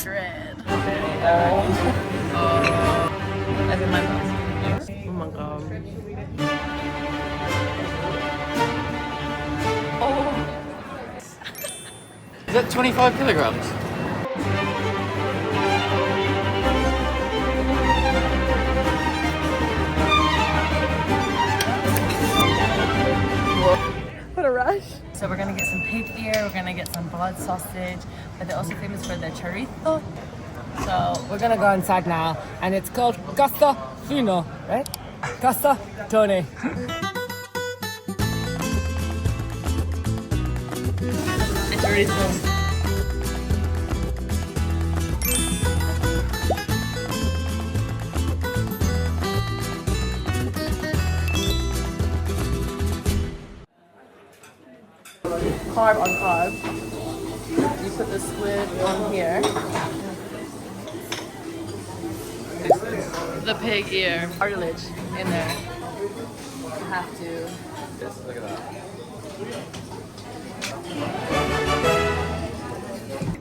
Madrid. Oh, That's in my mouth. Oh my god. Oh. Is that 25 kilograms? What a rush. So we're gonna get some pig ear, we're gonna get some blood sausage, but they're also famous for their chorizo. So We're gonna go inside now, and it's called Casa Fino, right? Casa Toni. and chorizo. Carb on carb. You put the squid on here. The pig ear, cartilage in there. You have to. Yes, look at that.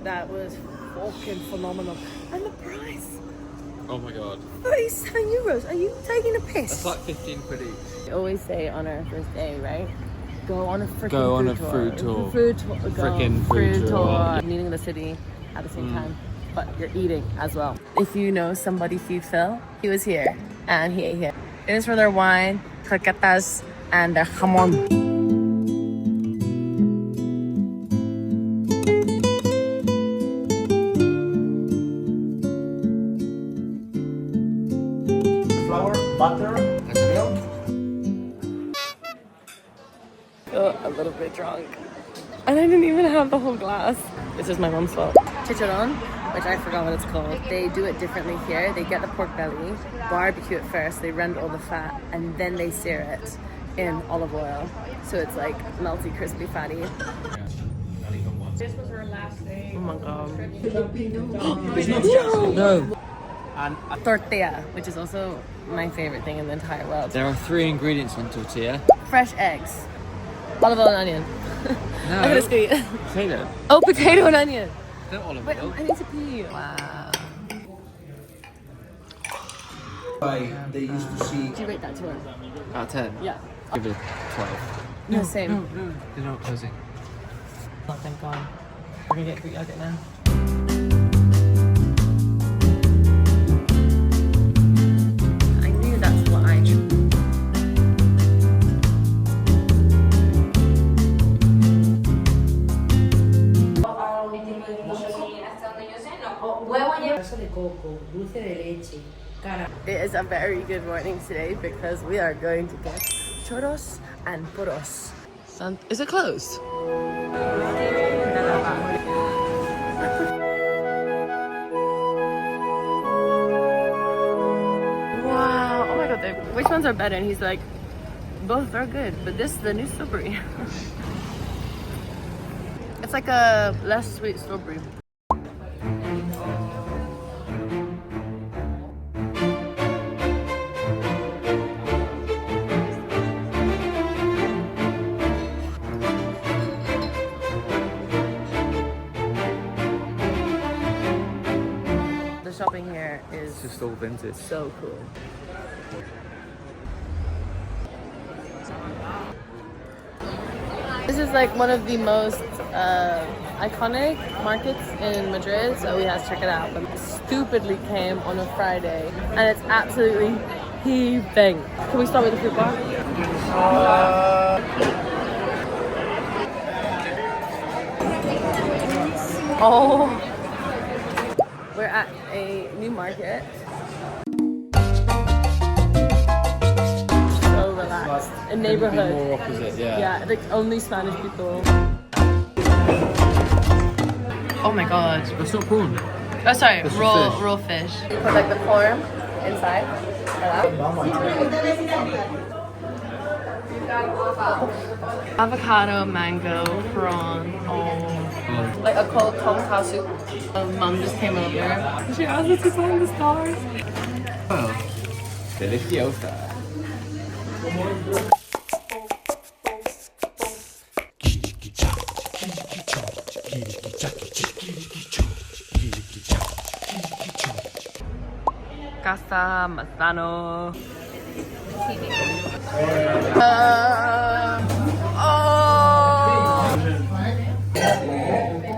That was fucking phenomenal. And the price, Oh my god. 37 euros. Are you taking a piss? That's like 15 quid each. We always say on our first day, right? Go on a freaking Go on food a tour. food tour. Food tour. Frickin' food tour. Meeting the city at the same time, but you're eating as well. If you know somebody Phil, he was here and he ate here. It is for their wine, croquetas, and their jamon. Flour, butter, milk. Feel a little bit drunk. And I didn't even have the whole glass. This is my mom's fault. Chicharron, which I forgot what it's called. They do it differently here. They get the pork belly, barbecue it first, they rend all the fat, and then they sear it in olive oil. So it's like melty, crispy, fatty. This was our last day. Oh my god. No. And Tortilla, which is also my favorite thing in the entire world. there are 3 ingredients in tortilla. Fresh eggs, olive oil and onion. No. I'm gonna squeeze. Potato. Oh, potato and onion. Not olive Wait, oil. I need to pee. Wow. They used to see. Do you rate that to her? Out of 10? Yeah. Give it a 12. No, same. You're not closing. Oh, thank God. We're gonna get Greek yogurt now. I knew that's what I do. It is a very good morning today because we are going to get churros and puros. Is it closed? Wow, oh my god, which ones are better? And he's like, both are good, but this is the new strawberry. It's like a less sweet strawberry. The shopping here is It's just all vintage. so cool. This is like one of the most iconic markets in Madrid, so we have to check it out. But stupidly came on a Friday, and it's absolutely heaving. Can we start with the food bar? Oh, we're at a new market. So relaxed. A neighborhood. More opposite, yeah. Yeah, like only Spanish people. Oh my god. That's not prawn. Oh sorry, That's raw fish. raw fish. You put like the corn inside. Avocado, mango, prawn, like a cold tom kha soup. Mom just came over. She asked us to sign the stars. Oh. Deliciosa. Casa Ponzano.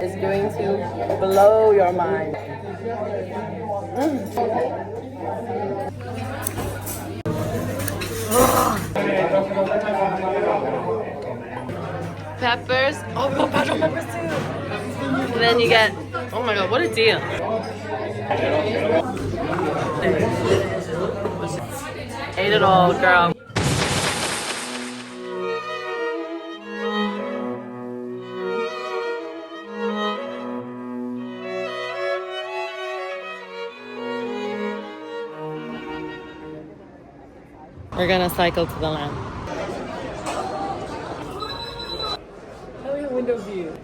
It's going to blow your mind. Peppers. Oh, we got peppers too. And then you get, oh my god, what a deal. Ate it all, girl. We're gonna cycle to the land. Oh, yeah, window view.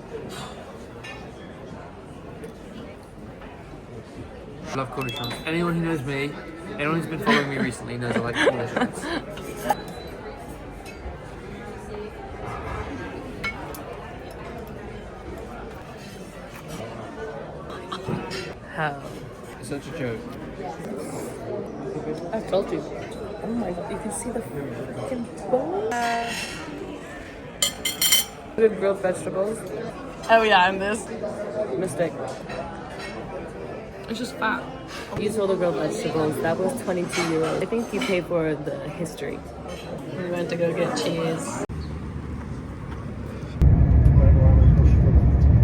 I love cornichons. Anyone who knows me, anyone who's been following me recently knows I like cornichons. How? It's such a joke. I've told you. Oh my god, you can see the freaking bone. Good grilled vegetables. Oh yeah, and this. Mistake. It's just fat. You saw the grilled vegetables. That was 22 euros. I think you pay for the history. We went to go get cheese.